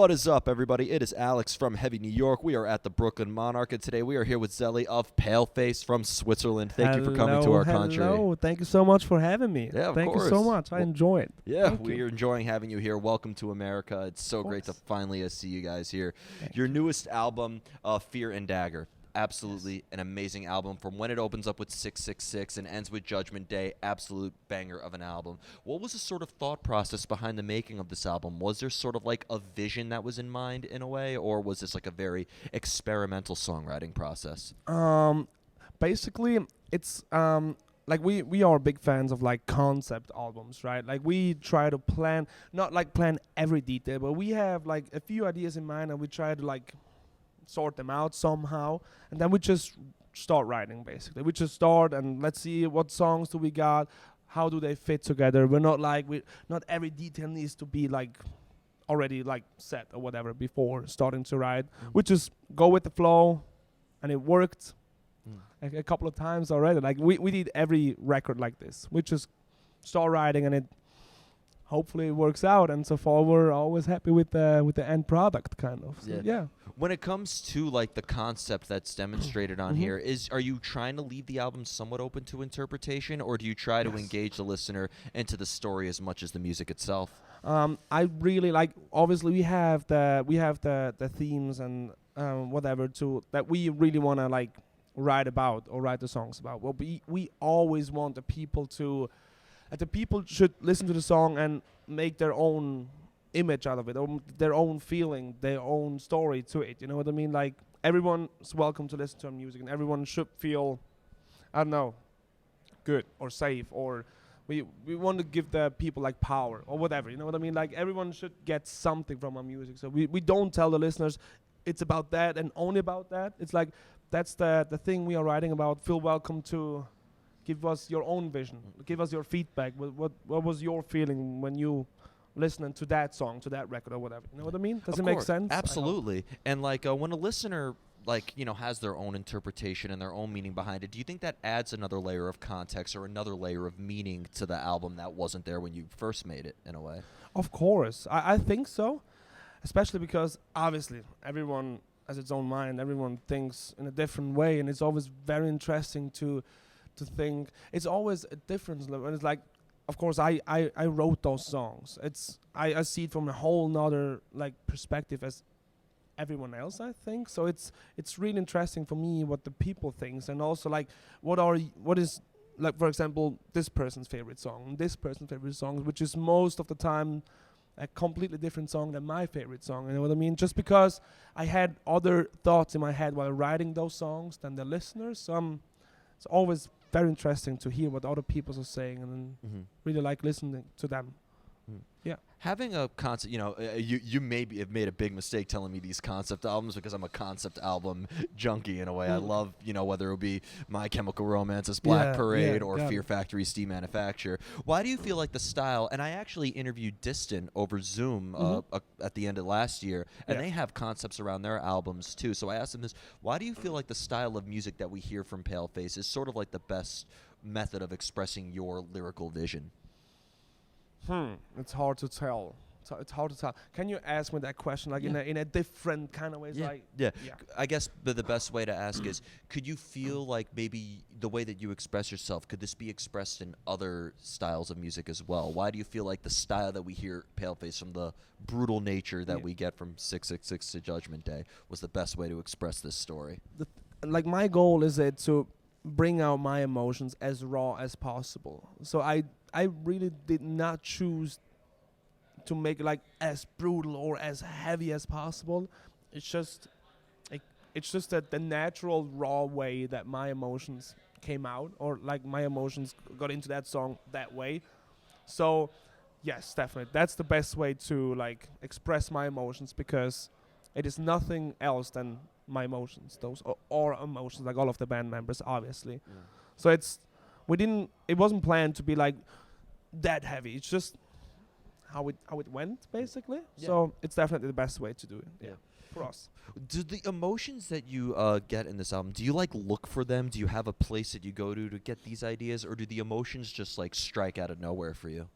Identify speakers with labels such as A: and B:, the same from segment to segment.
A: What is up, everybody? It is Alex from Heavy New York. We are at the Brooklyn Monarch, and today we are here with Zelli of Paleface from Switzerland. Thank you for coming to our country.
B: Hello, thank you so much for having me.
A: Yeah, of
B: Thank
A: course.
B: you so much. I enjoy it.
A: Yeah,
B: Thank
A: we
B: you.
A: are enjoying having you here. Welcome to America. It's so great to finally see you guys here. Your newest album, Fear and Dagger. Absolutely an amazing album. From when it opens up with 666 and ends with Judgment Day, absolute banger of an album. What was the sort of thought process behind the making of this album? Was there sort of like a vision that was in mind in a way, or was this like a very experimental songwriting process?
B: Basically, it's like we are big fans of like concept albums, right? Like we try to plan, not like plan every detail, but we have like a few ideas in mind and we try to like sort them out somehow, and then we just start writing. Basically, we just start and let's see what songs do we got, how do they fit together. We're not like not every detail needs to be like already like set or whatever before starting to write. We just go with the flow, and it worked like a couple of times already. Like we did every record like this. We just start writing and it hopefully it works out, and so far we're always happy with the end product, kind of. So yeah.
A: When it comes to like the concept that's demonstrated on here, are you trying to leave the album somewhat open to interpretation, or do you try to engage the listener into the story as much as the music itself?
B: I really like. Obviously, we have the themes and whatever that we really want to like write about or write the songs about. Well, we always want the people to. The people should listen to the song and make their own image out of it, or their own feeling, their own story to it. You know what I mean? Like everyone's welcome to listen to our music, and everyone should feel, I don't know, good or safe, or we want to give the people like power or whatever. You know what I mean? Like everyone should get something from our music. So we don't tell the listeners it's about that and only about that. It's like that's the thing we are writing about. Feel welcome to give us your own vision. Give us your feedback. What was your feeling when you listening to that song, to that record or whatever? You know what I mean? Does it make sense?
A: Absolutely. And like when a listener like, you know, has their own interpretation and their own meaning behind it, do you think that adds another layer of context or another layer of meaning to the album that wasn't there when you first made it, in a way?
B: Of course. I think so. Especially because obviously everyone has its own mind. Everyone thinks in a different way, and it's always very interesting to think. It's always a difference. And it's like, of course, I wrote those songs. I see it from a whole nother like perspective as everyone else, I think. So it's really interesting for me what the people thinks, and also like what is like, for example, this person's favorite song, this person's favorite song, which is most of the time a completely different song than my favorite song. You know what I mean? Just because I had other thoughts in my head while writing those songs than the listeners. So it's always very interesting to hear what other people are saying, and then really like listening to them. Yeah.
A: Having a concept, you know, you maybe have made a big mistake telling me these concept albums, because I'm a concept album junkie in a way. I love, you know, whether it be My Chemical Romance's Black Parade or Fear Factory's Steam Manufacture. Why do you feel like the style, and I actually interviewed Distant over Zoom at the end of last year, and they have concepts around their albums too. So I asked them this: why do you feel like the style of music that we hear from Paleface is sort of like the best method of expressing your lyrical vision?
B: It's hard to tell. It's hard to tell. Can you ask me that question like in a different kind of way?
A: Yeah. I guess the best way to ask is, could you feel like maybe the way that you express yourself, could this be expressed in other styles of music as well? Why do you feel like the style that we hear Paleface, from the brutal nature that we get from 666 to Judgment Day, was the best way to express this story?
B: Like my goal is to bring out my emotions as raw as possible. So I really did not choose to make it like as brutal or as heavy as possible. It's just that the natural raw way that my emotions came out, or like my emotions got into that song that way. So yes, definitely that's the best way to like express my emotions, because it is nothing else than my emotions, those or emotions, like all of the band members, obviously. So it wasn't planned to be like that heavy. It's just how it went, basically. So it's definitely the best way to do it. For us.
A: Do the emotions that you get in this album, do you like look for them? Do you have a place that you go to get these ideas, or do the emotions just like strike out of nowhere for you?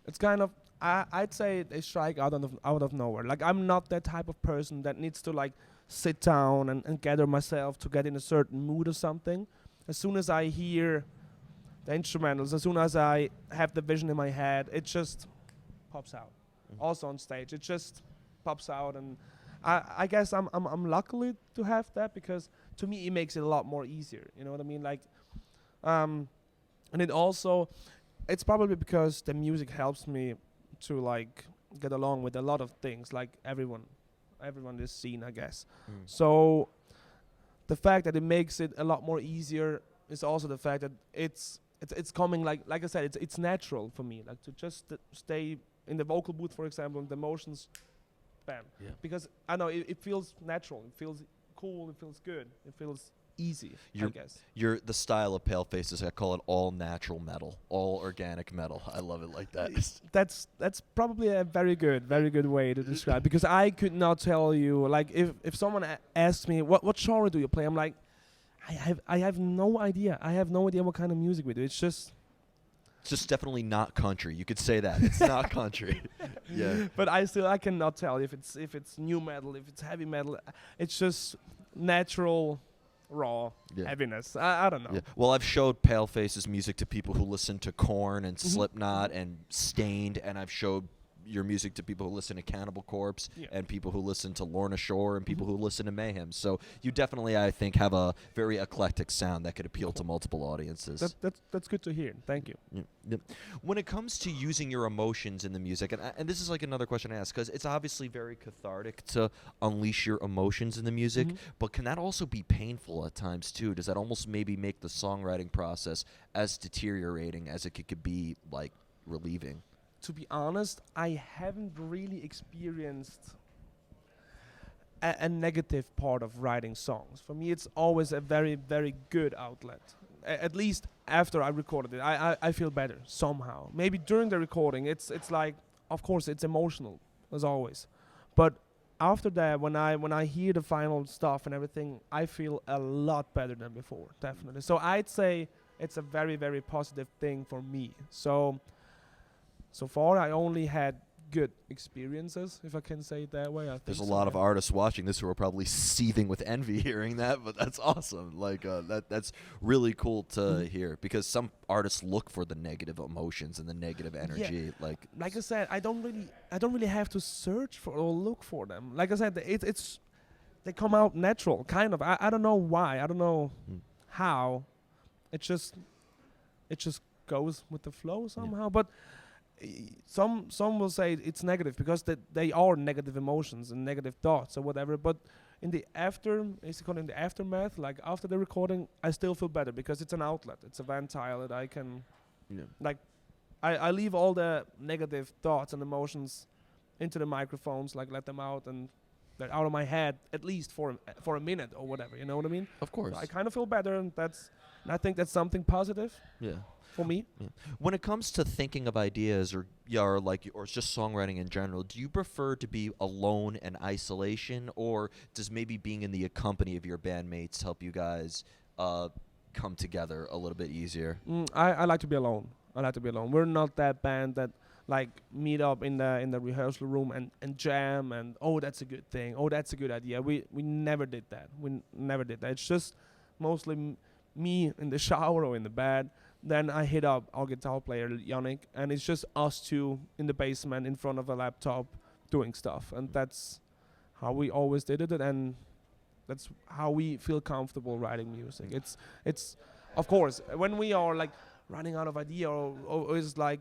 B: It's kind of I'd say they strike out of nowhere. Like I'm not that type of person that needs to like sit down and gather myself to get in a certain mood or something. As soon as I hear the instrumentals, as soon as I have the vision in my head, it just pops out. Also on stage, it just pops out, and I guess I'm lucky to have that, because to me it makes it a lot more easier. You know what I mean? Like, and it also, it's probably because the music helps me to like get along with a lot of things, like everyone is seen, I guess. So the fact that it makes it a lot more easier is also the fact that it's coming, like I said, it's natural for me, like to just stay in the vocal booth, for example, and the emotions, bam.
A: Yeah.
B: Because I know it feels natural, it feels cool, it feels good, it feels easy, I guess.
A: The style of Paleface is, I call it all natural metal, all organic metal. I love it like that.
B: That's probably a very good way to describe, because I could not tell you, like if someone asks me what genre do you play, I'm like, I have no idea. I have no idea what kind of music we do. It's just
A: definitely not country. You could say that. It's not country. Yeah.
B: But I cannot tell if it's new metal, if it's heavy metal. It's just natural, raw heaviness. I don't know.
A: Yeah. Well, I've showed Paleface's music to people who listen to Korn and Slipknot and Stained, and I've showed your music to people who listen to Cannibal Corpse and people who listen to Lorna Shore and people who listen to Mayhem. So you definitely, I think, have a very eclectic sound that could appeal to multiple audiences.
B: That's good to hear. Thank you.
A: Yeah. When it comes to using your emotions in the music, and this is like another question I ask, because it's obviously very cathartic to unleash your emotions in the music, but can that also be painful at times too? Does that almost maybe make the songwriting process as deteriorating as it could be like relieving?
B: To be honest, I haven't really experienced a negative part of writing songs. For me, it's always a very, very good outlet. At least after I recorded it, I feel better somehow. Maybe during the recording, it's like, of course, it's emotional as always, but after that, when I hear the final stuff and everything, I feel a lot better than before, definitely. So I'd say it's a very, very positive thing for me. So far, I only had good experiences, if I can say it that way.
A: There's a lot of artists watching this who are probably seething with envy hearing that, but that's awesome. Like that's really cool to hear, because some artists look for the negative emotions and the negative energy.
B: Yeah. Like I said, I don't really have to search for or look for them. Like I said, they come out natural, kind of. I don't know why. I don't know how. It just goes with the flow somehow. But some will say it's negative because they are negative emotions and negative thoughts or whatever. But in the aftermath, like after the recording, I still feel better because it's an outlet. It's a ventile that I can, like, I leave all the negative thoughts and emotions into the microphones, like let them out, and they're out of my head at least for a minute or whatever. You know what I mean?
A: Of course.
B: So I kind of feel better, and I think that's something positive.
A: Yeah.
B: For me.
A: Yeah. When it comes to thinking of ideas or just songwriting in general, do you prefer to be alone in isolation, or does maybe being in the company of your bandmates help you guys come together a little bit easier?
B: I like to be alone. We're not that band that like meet up in the rehearsal room and jam and that's a good thing. That's a good idea. We never did that. It's just mostly me in the shower or in the bed. Then I hit up our guitar player, Yannick, and it's just us two in the basement in front of a laptop doing stuff. And that's how we always did it, and that's how we feel comfortable writing music. It's of course, when we are like running out of idea or it's like,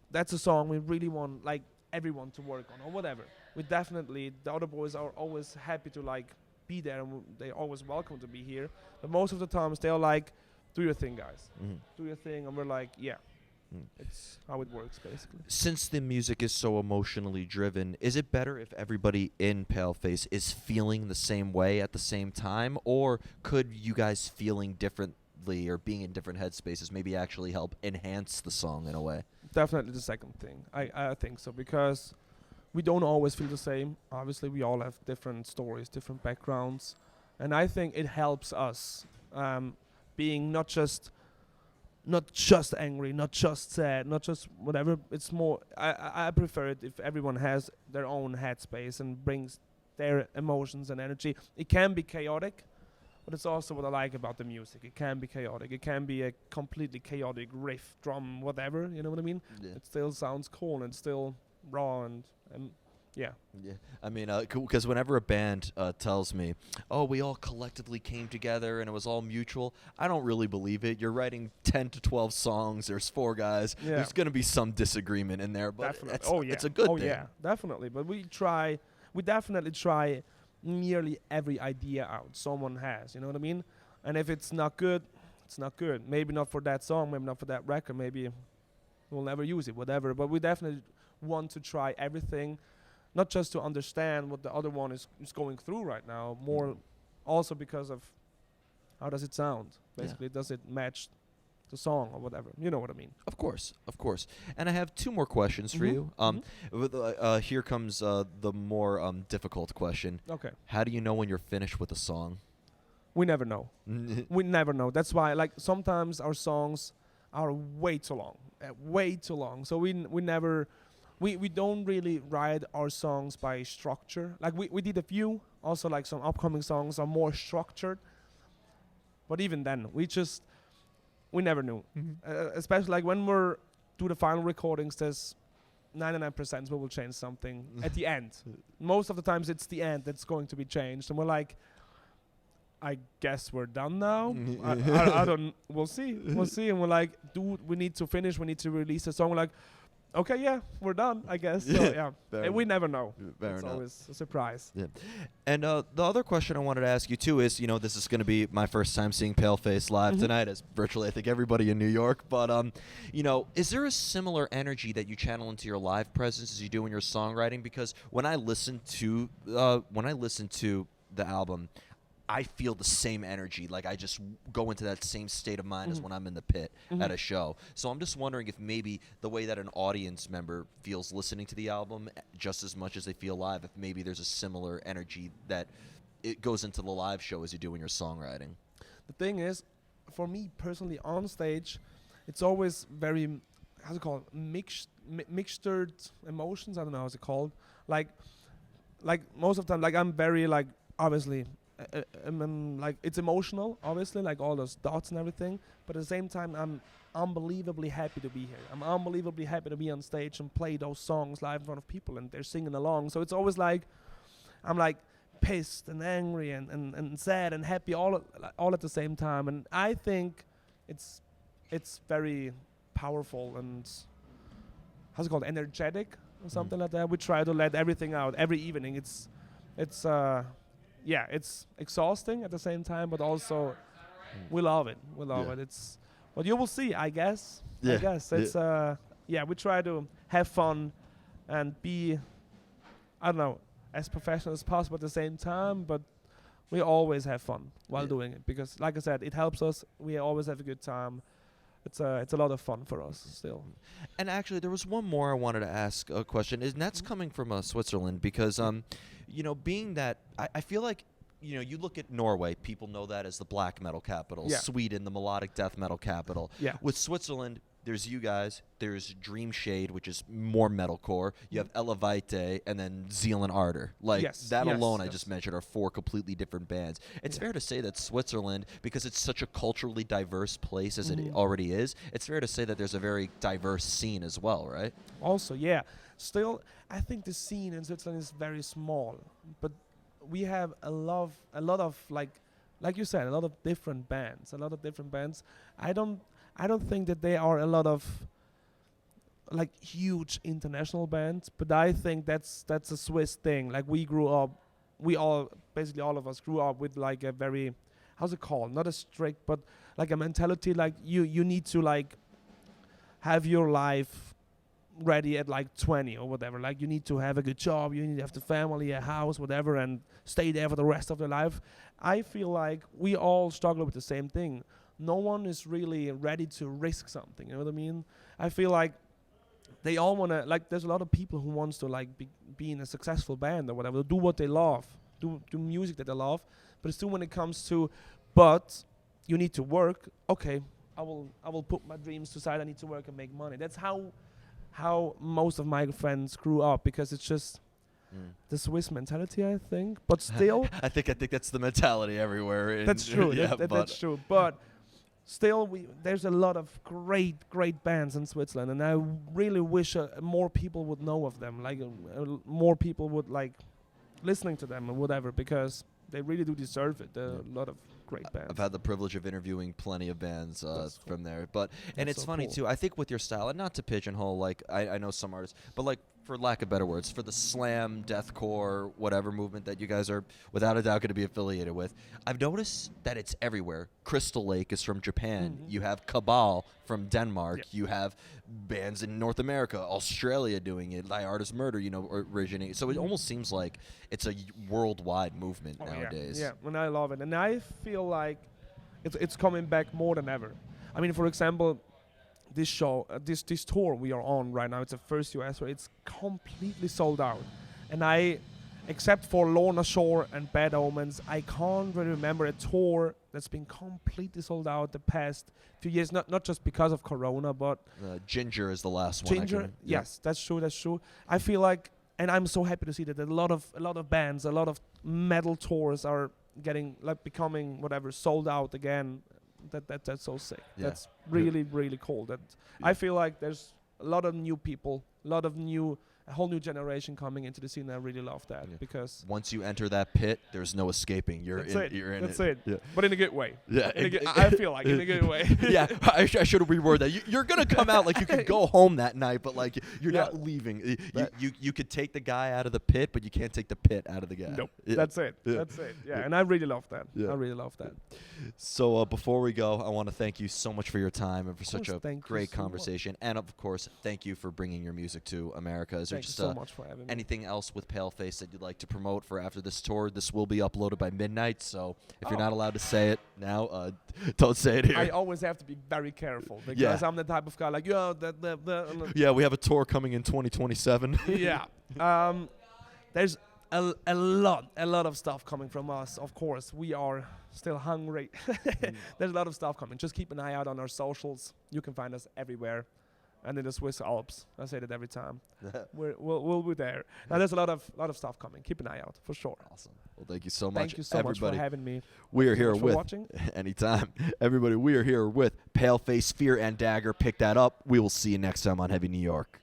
B: that's a song we really want like everyone to work on or whatever, we definitely, the other boys are always happy to like be there, and they're always welcome to be here. But most of the times they're like, do your thing, guys. Do your thing. And we're like, it's how it works, basically.
A: Since the music is so emotionally driven, is it better if everybody in Paleface is feeling the same way at the same time? Or could you guys feeling differently or being in different headspaces maybe actually help enhance the song in a way?
B: Definitely the second thing. I think so, because we don't always feel the same. Obviously, we all have different stories, different backgrounds. And I think it helps us being not just not just angry, not just sad, not just whatever. It's more. I prefer it if everyone has their own headspace and brings their emotions and energy. It can be chaotic, but it's also what I like about the music. It can be chaotic. It can be a completely chaotic riff, drum, whatever. You know what I mean?
A: Yeah.
B: It still sounds cool and it's still raw and yeah.
A: Yeah, I mean, because whenever a band tells me, "Oh, we all collectively came together and it was all mutual," I don't really believe it. You're writing 10 to 12 songs. There's 4 guys.
B: Yeah.
A: There's gonna be some disagreement in there, but
B: Definitely.
A: it's a good
B: oh
A: thing.
B: yeah, definitely. But we definitely try nearly every idea out someone has. You know what I mean? And if it's not good, it's not good. Maybe not for that song. Maybe not for that record. Maybe we'll never use it. Whatever. But we definitely want to try everything. Not just to understand what the other one is going through right now, more also because of how does it sound? Basically, does it match the song or whatever? You know what I mean?
A: Of course. And I have 2 more questions for you. Here comes the more difficult question.
B: Okay.
A: How do you know when you're finished with a song?
B: We never know. We never know. That's why, like, sometimes our songs are way too long. So we never. We don't really write our songs by structure. Like we did a few, also like some upcoming songs are more structured. But even then, we never knew. Especially like when we're do the final recordings, there's 99% we will change something at the end. Most of the times it's the end that's going to be changed. And we're like, I guess we're done now. I don't, we'll see. And we're like, dude, we need to finish. We need to release the song. We're like, okay, yeah, we're done, I guess. So, yeah, and we never know. It's always a surprise.
A: Yeah. And the other question I wanted to ask you, too, is, this is going to be my first time seeing Paleface live tonight, as virtually, I think, everybody in New York. But, is there a similar energy that you channel into your live presence as you do in your songwriting? Because when I listen to the album, I feel the same energy. Like I just go into that same state of mind as when I'm in the pit at a show. So I'm just wondering if maybe the way that an audience member feels listening to the album just as much as they feel live, if maybe there's a similar energy that it goes into the live show as you do in your songwriting.
B: The thing is, for me personally, on stage, it's always very, how's it called, mixtured emotions. I don't know how's it called. Like most of the time, like I'm very like obviously. Like it's emotional, obviously, like all those dots and everything. But at the same time, I'm unbelievably happy to be here. I'm unbelievably happy to be on stage and play those songs live in front of people, and they're singing along. So it's always like I'm like pissed and angry and sad and happy all at the same time. And I think it's very powerful and how's it called, energetic or something like that. We try to let everything out every evening. It's exhausting at the same time, but also we love it. It's what you will see, I guess.
A: Yeah.
B: I guess it's we try to have fun and be, I don't know, as professional as possible at the same time, but we always have fun while doing it because, like I said, it helps us. We always have a good time. It's a lot of fun for us still.
A: And actually, there was one more I wanted to ask a question, and that's coming from Switzerland because, being that I feel like, you look at Norway, people know that as the black metal capital.
B: Yeah.
A: Sweden, the melodic death metal capital.
B: Yeah.
A: With Switzerland, there's you guys. There's Dream Shade, which is more metalcore. You have Elevite, and then Zealand Ardor. Like that alone, I just mentioned, are 4 completely different bands. It's fair to say that Switzerland, because it's such a culturally diverse place as it already is, it's fair to say that there's a very diverse scene as well, right?
B: Also, yeah. Still, I think the scene in Switzerland is very small, but we have a lot of like you said, a lot of different bands. I don't think that there are a lot of like huge international bands, but I think that's a Swiss thing. Like basically all of us grew up with like a very, how's it called? Not a strict, but like a mentality like you need to like have your life ready at like 20 or whatever. Like you need to have a good job, you need to have the family, a house, whatever, and stay there for the rest of their life. I feel like we all struggle with the same thing. No one is really ready to risk something, you know what I mean? I feel like they all want to, like there's a lot of people who wants to like be in a successful band or whatever, do what they love, do music that they love, but still when it comes to, but you need to work, okay, I will put my dreams to side. I need to work and make money. That's how most of my friends grew up, because it's just the Swiss mentality, I think. But still,
A: I think that's the mentality everywhere.
B: That's true.
A: Yeah,
B: That's true. But still, there's a lot of great bands in Switzerland, and I really wish more people would know of them. Like more people would like listening to them or whatever, because they really do deserve it. There are a lot of great bands.
A: I've had the privilege of interviewing plenty of bands from there, and
B: That's
A: it's
B: so
A: funny
B: cool.
A: too. I think with your style, and not to pigeonhole, like I know some artists, but like for lack of better words, for the slam, deathcore, whatever movement that you guys are without a doubt going to be affiliated with, I've noticed that it's everywhere. Crystal Lake is from Japan.
B: Mhm.
A: You have Cabal from Denmark.
B: Yeah.
A: You have bands in North America, Australia doing it. Thy Artist Murder, originating. So it almost seems like it's a worldwide movement nowadays.
B: Yeah, and I love it, and I feel like it's coming back more than ever. I mean, for example, this show, this tour we are on right now, it's the first US tour. It's completely sold out, and except for Lorna Shore and Bad Omens, I can't really remember a tour that's been completely sold out the past few years. Not just because of Corona, but
A: Ginger is the last one.
B: Ginger. Yes, that's true. I feel like, and I'm so happy to see that a lot of bands, a lot of metal tours are becoming whatever sold out again. That's so sick.
A: Yeah.
B: That's really cool. That I feel like there's a lot of new people, a whole new generation coming into the scene. And I really love that because
A: once you enter that pit, there's no escaping. You're in it.
B: That's it.
A: Yeah.
B: But in a good way.
A: Yeah.
B: I feel like in a good way.
A: Yeah, I should have reworded that. You're gonna come out like you could go home that night, but like you're not leaving. You could take the guy out of the pit, but you can't take the pit out of the guy.
B: Nope.
A: Yeah.
B: That's it.
A: Yeah.
B: That's it. Yeah. And I really love that.
A: Yeah.
B: I really love that.
A: So before we go, I want to thank you so much for your time and for such a
B: thank you
A: great
B: so
A: conversation, and of course, thank you for bringing your music to America. Is there
B: Thank you
A: just
B: so much for having me.
A: anything else with Paleface that you'd like to promote for after this tour? This will be uploaded by midnight, so if you're not allowed to say it now, don't say it here.
B: I always have to be very careful because I'm the type of guy like,
A: Yeah, we have a tour coming in 2027.
B: yeah. There's a lot of stuff coming from us. Of course, we are still hungry. There's a lot of stuff coming. Just keep an eye out on our socials. You can find us everywhere. And in the Swiss Alps, I say that every time. We'll be there. Now there's a lot of stuff coming. Keep an eye out for sure.
A: Awesome. Well, thank you so much.
B: Thank you so much for having me.
A: We are here
B: Thanks for
A: with
B: watching.
A: anytime. Everybody, we are here with Paleface, Fear and Dagger. Pick that up. We will see you next time on Heavy New York.